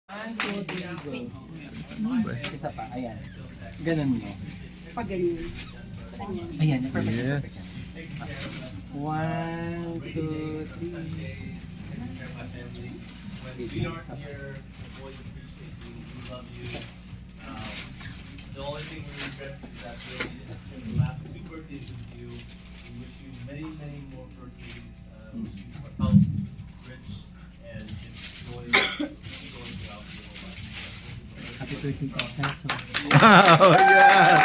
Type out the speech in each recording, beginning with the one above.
1, 2, 3, go. Isa pa, ayan. Ganun mo. Pag ganyan. Ayan, yung perfect. Yes. 1, 2, 3. We are here to voice appreciation. We love you. The only thing we regret is that we only shared the last 2 birthdays with you. We wish you many, many more birthdays. Wish you more health, rich, and just joy going throughout your whole life. Happy birthday ko, Kelso. Oh, yes.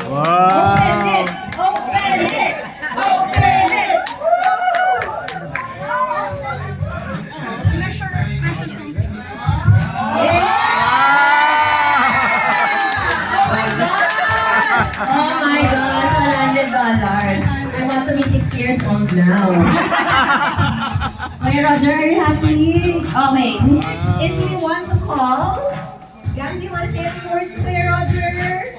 Wow. Open it! Open it! Open it! Oh my gosh, $100. I want to be 60 years old now. Okay, Roger, are you happy? Okay, next is we want to call. Gam, do you want to say a few words to Kuya Roger?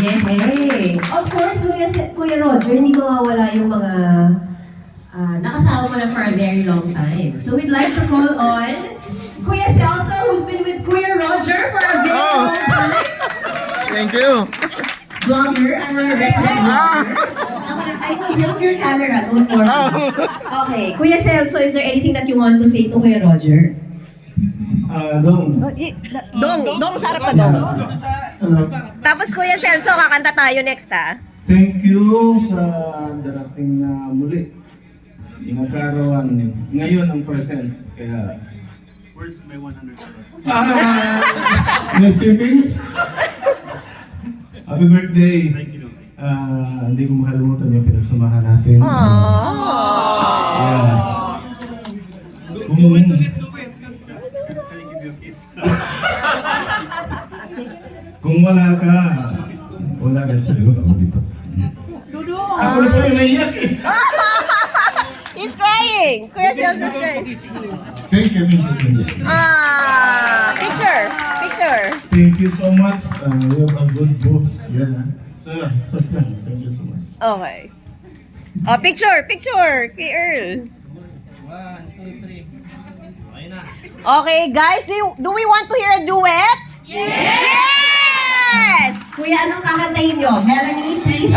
Yay! Of course, Kuya Roger, hindi mawawala yung mga nakasama mo na for a very long time. So we'd like to call on Kuya Celso, who's been with Kuya Roger for a very long time. Thank you. Vlogger, I'm a resident vlogger. I will use your camera, don't worry. Okay, Kuya Celso, is there anything that you want to say to Kuya Roger? Dong, sarap pa dong. Ano, Tapos Kuya Celso, kakanta tayo next ha. thank you sa darating na muli. Nagkaroon ngayon ang present. Kaya, Where's my 100? may savings. Happy birthday. Thank you. Hindi ko makalimutan yung pinagsamahan natin. Yeah. Kung, Can I give you a kiss? kung wala ka, wala ka sa likod ako dito. Ako na po yung naiyak eh. He's crying! Kuya Celso is crying. Thank you, thank you, thank you. Picture! Thank you so much. You have a good books. Yeah. Sir, thank you so much. Okay. Oh, picture! Kay Earl. 1, 2, 3. Ayun na. Okay, guys, do we want to hear a duet? Yes! Kuya, anong kakantahin nyo? Melanie, please.